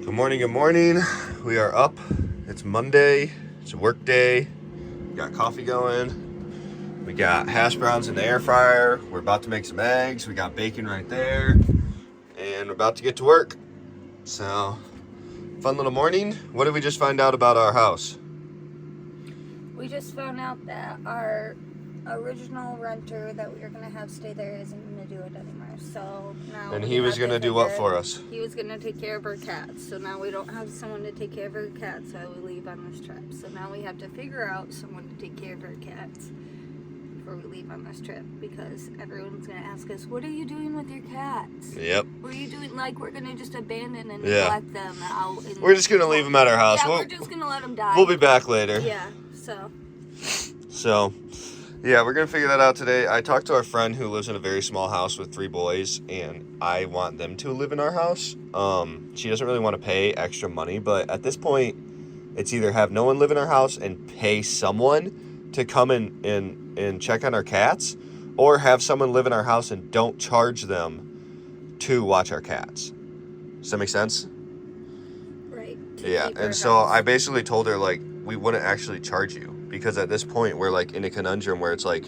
Good morning, good morning. We are up. It's Monday. It's a work day. We got coffee going. We got hash browns in the air fryer. We're about to make some eggs. We got bacon right there. And we're about to get to work. So, fun little morning. What did we just find out about our house? We just found out that our original renter that we were going to have stay there isn't going to do it anymore. So now. And he was going to do what for us? He was going to take care of our cats. So now we don't have someone to take care of our cats while we leave on this trip. So now we have to figure out someone to take care of our cats before we leave on this trip, because everyone's going to ask us, what are you doing with your cats? Yep. What are you doing? Like, we're going to just abandon and neglect them out. We're just going to leave them at our house. Yeah, we're just going to let them die. We'll be back later. Yeah, So, yeah, we're going to figure that out today. I talked to our friend who lives in a very small house with 3 boys, and I want them to live in our house. She doesn't really want to pay extra money, but at this point, it's either have no one live in our house and pay someone to come and check on our cats, or have someone live in our house and don't charge them to watch our cats. Does that make sense? Right. Yeah, and so I basically told her, like, we wouldn't actually charge you. Because at this point, we're like in a conundrum where it's like,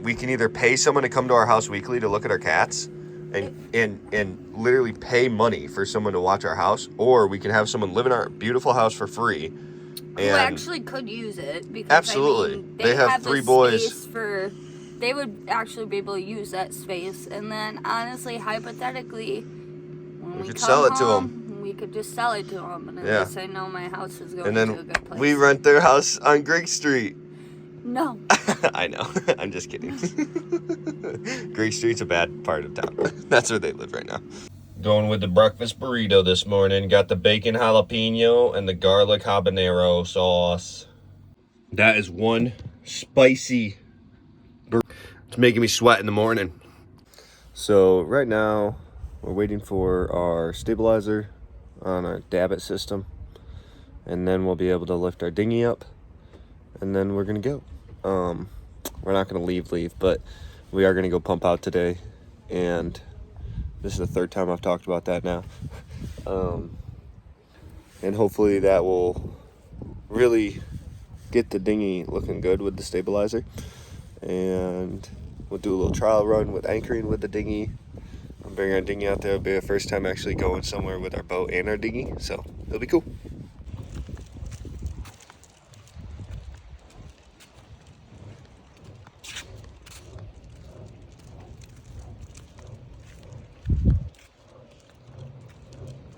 we can either pay someone to come to our house weekly to look at our cats and literally pay money for someone to watch our house, or we can have someone live in our beautiful house for free. Who actually could use it. Because, absolutely. I mean, they have 3 boys. They would actually be able to use that space. And then, honestly, hypothetically, when we could come sell it to home, them. We could just sell it to them, and at least I know my house is going to a good place. We rent their house on Greg Street. No. I know. I'm just kidding. Greg Street's a bad part of town. That's where they live right now. Going with the breakfast burrito this morning. Got the bacon jalapeno and the garlic habanero sauce. That is one spicy burrito. It's making me sweat in the morning. So right now, we're waiting for our stabilizer on our Dabbit system, and then we'll be able to lift our dinghy up, and then we're gonna go. We're not gonna leave, but we are gonna go pump out today, and this is the 3rd time I've talked about that now. And hopefully that will really get the dinghy looking good with the stabilizer, and we'll do a little trial run with anchoring with the dinghy. Bring our dinghy out there. It'll be our first time actually going somewhere with our boat and our dinghy, so it'll be cool.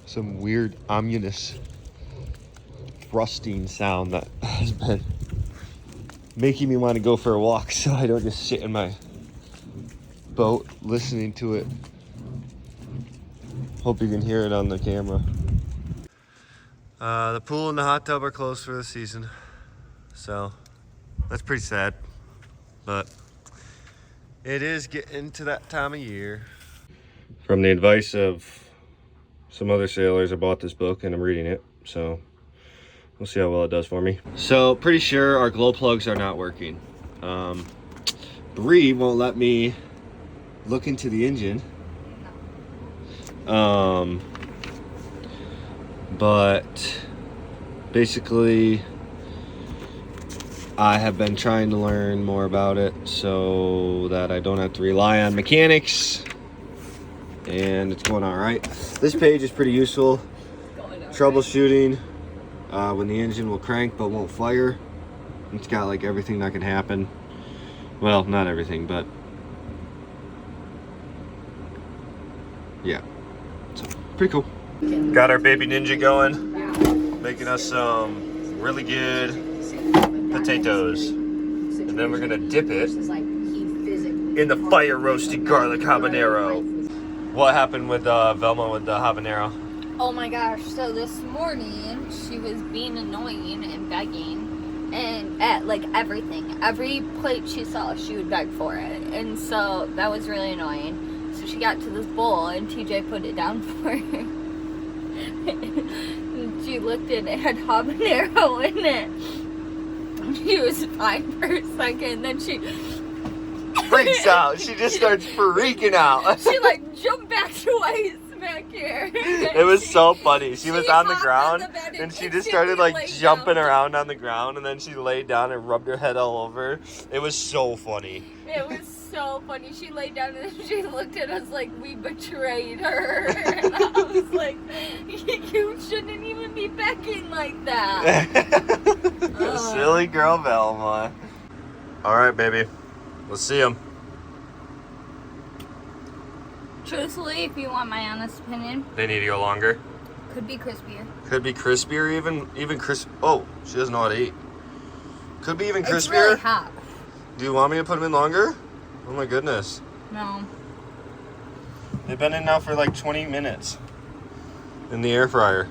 Some weird ominous thrusting sound that has been making me want to go for a walk, so I don't just sit in my boat listening to it. Hope you can hear it on the camera. The pool and the hot tub are closed for the season, so that's pretty sad, but it is getting to that time of year. From the advice of some other sailors, I bought this book and I'm reading it, so we'll see how well it does for me. So pretty sure our glow plugs are not working. Bree won't let me look into the engine. But basically I have been trying to learn more about it so that I don't have to rely on mechanics, and it's going all right. This page is pretty useful. Troubleshooting when the engine will crank but won't fire. It's got like everything that can happen. Well, not everything, but yeah. So, pretty cool. Got our baby Ninja going, making us some really good potatoes. And then we're gonna dip it in the fire roasted garlic habanero. What happened with Velma with the habanero? Oh my gosh, so this morning she was being annoying and begging, and at like everything. Every plate she saw, she would beg for it. And so that was really annoying. So she got to this bowl and TJ put it down for her. And she looked at it, it had habanero in it. She was fine for a second, then she freaks out. She just starts freaking out. She like jumped back twice, man. back here. It was so funny. She was on the hopped ground the bed and she instantly just started laid like jumping down. around on the ground, and then she laid down and rubbed her head all over. It was so funny. It was so funny. She laid down and she looked at us like we betrayed her. And I was like, you shouldn't even be becking like that. Silly girl Velma. All right, baby. Let's see them. Truthfully, if you want my honest opinion, They need to go longer. could be crispier. Could be crispier, even crisp. Oh, she doesn't know how to eat. Could be even crispier. It's really hot. Do you want me to put them in longer? Oh my goodness. No. They've been in now for like 20 minutes in the air fryer.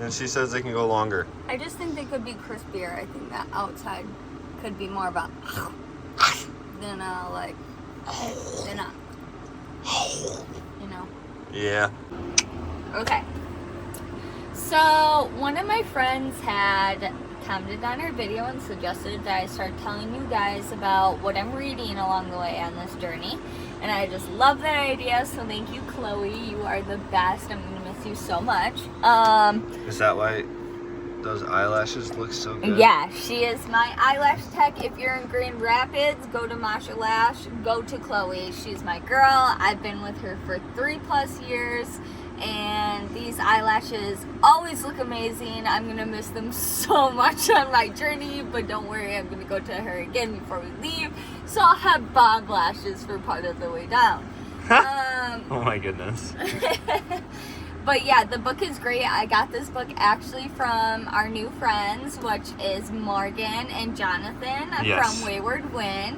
And she says they can go longer. I just think they could be crispier. I think that outside could be more about than like they're not. You know. Yeah. Okay. So one of my friends had commented on our video and suggested that I start telling you guys about what I'm reading along the way on this journey. And I just love that idea, so thank you, Chloe. You are the best. I'm gonna miss you so much. Is that why those eyelashes look so good? Yeah, she is my eyelash tech. If you're in Grand Rapids, go to Masha Lash, go to Chloe. She's my girl. I've been with her for 3+ years. And these eyelashes always look amazing. I'm gonna miss them so much on my journey, but don't worry, I'm gonna go to her again before we leave. So I'll have bomb lashes for part of the way down. Oh my goodness. But yeah, the book is great. I got this book actually from our new friends, which is Morgan and Jonathan from Wayward Wind.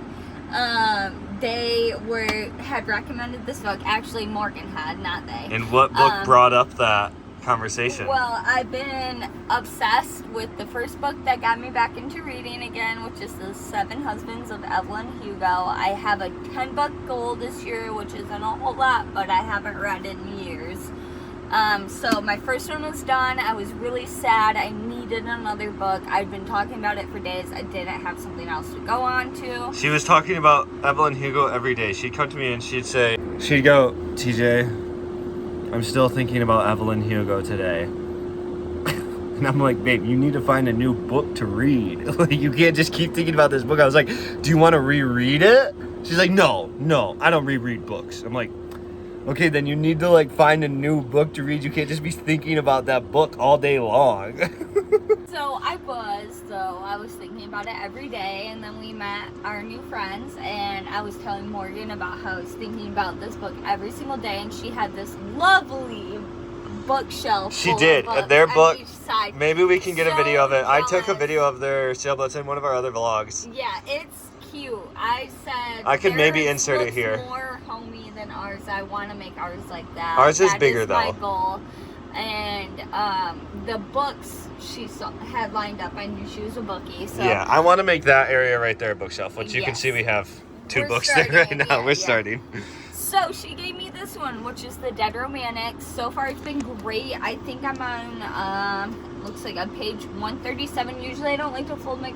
They had recommended this book. Actually, Morgan had, not they. And what book brought up that conversation? Well, I've been obsessed with the first book that got me back into reading again, which is The 7 Husbands of Evelyn Hugo. I have a 10-book goal this year, which isn't a whole lot, but I haven't read in years. So my first one was done. I was really sad. I needed another book. I'd been talking about it for days. I didn't have something else to go on to. She was talking about Evelyn Hugo every day. She'd come to me and she'd go, TJ, I'm still thinking about Evelyn Hugo today. And I'm like, babe, you need to find a new book to read. You can't just keep thinking about this book. I was like, do you want to reread it? She's like, no, I don't reread books. I'm like, okay, then you need to like find a new book to read. You can't just be thinking about that book all day long. So I was thinking about it every day, and then we met our new friends, and I was telling Morgan about how I was thinking about this book every single day, and she had this lovely bookshelf. She did. Their book. Each side. Maybe we can get a video of it. I took a jealous. video of their sale, but it's in one of our other vlogs. Yeah, it's cute. I said I could maybe theirs insert it looks here. More homey than ours. I want to make ours like that. Ours is That bigger, my though. goal. And the books she had lined up. I knew she was a bookie. So Yeah, I want to make that area right there a bookshelf, which you can Yes. see we have 2 We're books there starting, right now. yeah, We're yeah. starting. So she gave me this one, which is The Dead Romantics. So far it's been great. I think I'm on, looks like on page 137. Usually I don't like to fold my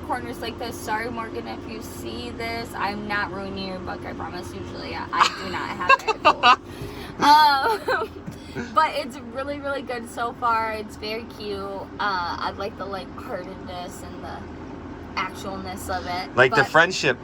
corners like this. Sorry, Morgan, if you see this. I'm not ruining your book, I promise. Usually I do not have it folded. But it's really, really good so far. It's very cute. I like the lightheartedness and the actualness of it. Like the But friendship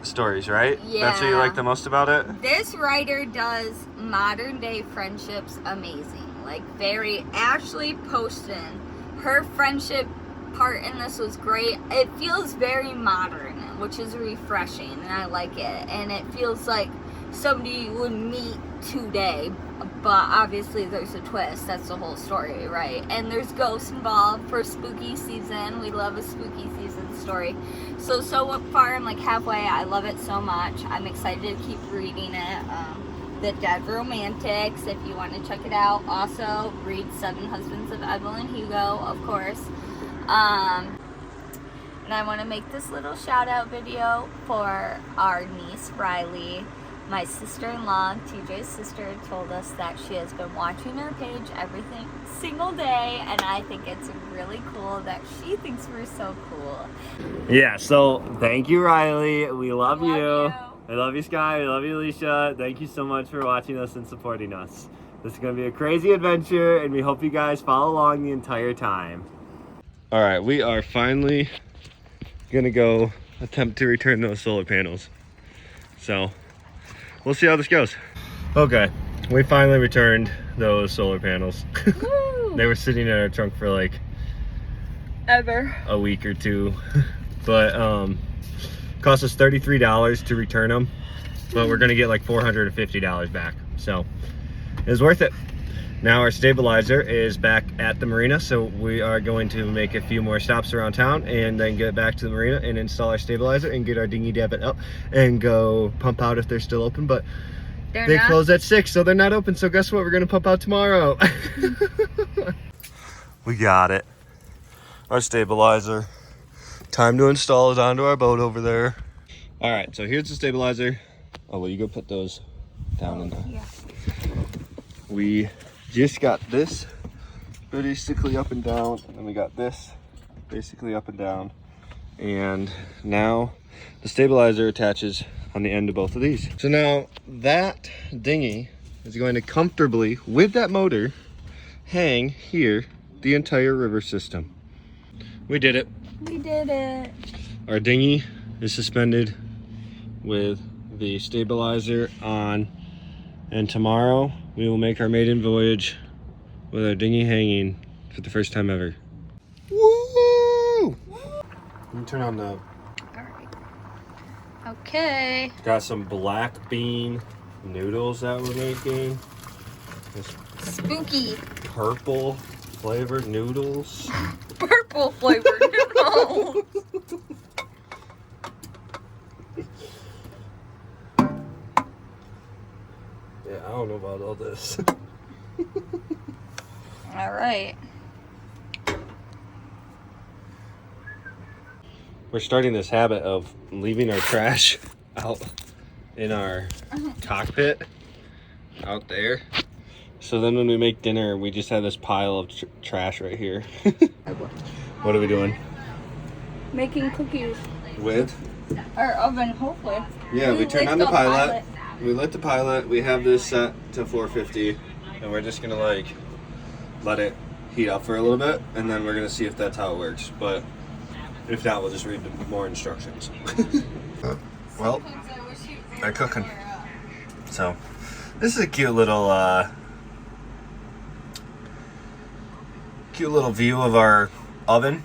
stories, right? That's what you Yeah. like the most about it? this writer does modern day friendships amazing. Like very Ashley Poston. Her friendship part in this was great. It feels very modern, which is refreshing, and I like it. And it feels like somebody you would meet today, but obviously there's a twist. That's the whole story, right? And there's ghosts involved for spooky season. We love a spooky season story. So far I'm like halfway. I love it so much. I'm excited to keep reading it. The Dead Romantics, if you want to check it out. Also read 7 Husbands of Evelyn Hugo, of course. And I want to make this little shout out video for our niece Riley. My sister-in-law, TJ's sister, told us that she has been watching our page every single day, and I think it's really cool that she thinks we're so cool. Yeah, so thank you, Riley. We love Love you. you. I love you, Sky. I love you, Alicia. Thank you so much for watching us and supporting us. This is going to be a crazy adventure, and we hope you guys follow along the entire time. All right, we are finally going to go attempt to return those solar panels. So we'll see how this goes. Okay, we finally returned those solar panels. They were sitting in our trunk for like Ever. a week or two. But cost us $33 to return them. But we're gonna get like $450 back. So it was worth it. Now our stabilizer is back at the marina, so we are going to make a few more stops around town and then get back to the marina and install our stabilizer and get our dinghy debit up and go pump out if they're still open. But they close at 6, so they're not open. So guess what? We're gonna pump out tomorrow. We got it. Our stabilizer. Time to install it onto our boat over there. All right, so here's the stabilizer. Oh, well, you go put those down in there. Yeah. We just got this basically up and down, and then we got this basically up and down, and now the stabilizer attaches on the end of both of these. So now that dinghy is going to comfortably, with that motor, hang here the entire river system. We did it. We did it. Our dinghy is suspended with the stabilizer on, and tomorrow we will make our maiden voyage with our dinghy hanging for the first time ever. Woo! Let me turn on the... Alright. Okay. Got some black bean noodles that we're making. This Spooky. purple flavored noodles. Purple flavored noodles. Yeah, I don't know about all this. Alright. We're starting this habit of leaving our trash out in our cockpit out there. So then when we make dinner, we just have this pile of trash right here. What are we doing? Making cookies. With? Our oven, hopefully. Yeah, we turned on the pilot. We lit the pilot. We have this set to 450, and we're just gonna like let it heat up for a little bit, and then we're gonna see if that's how it works. But if not, we'll just read more instructions. Well, they're cooking. So this is a cute little view of our oven.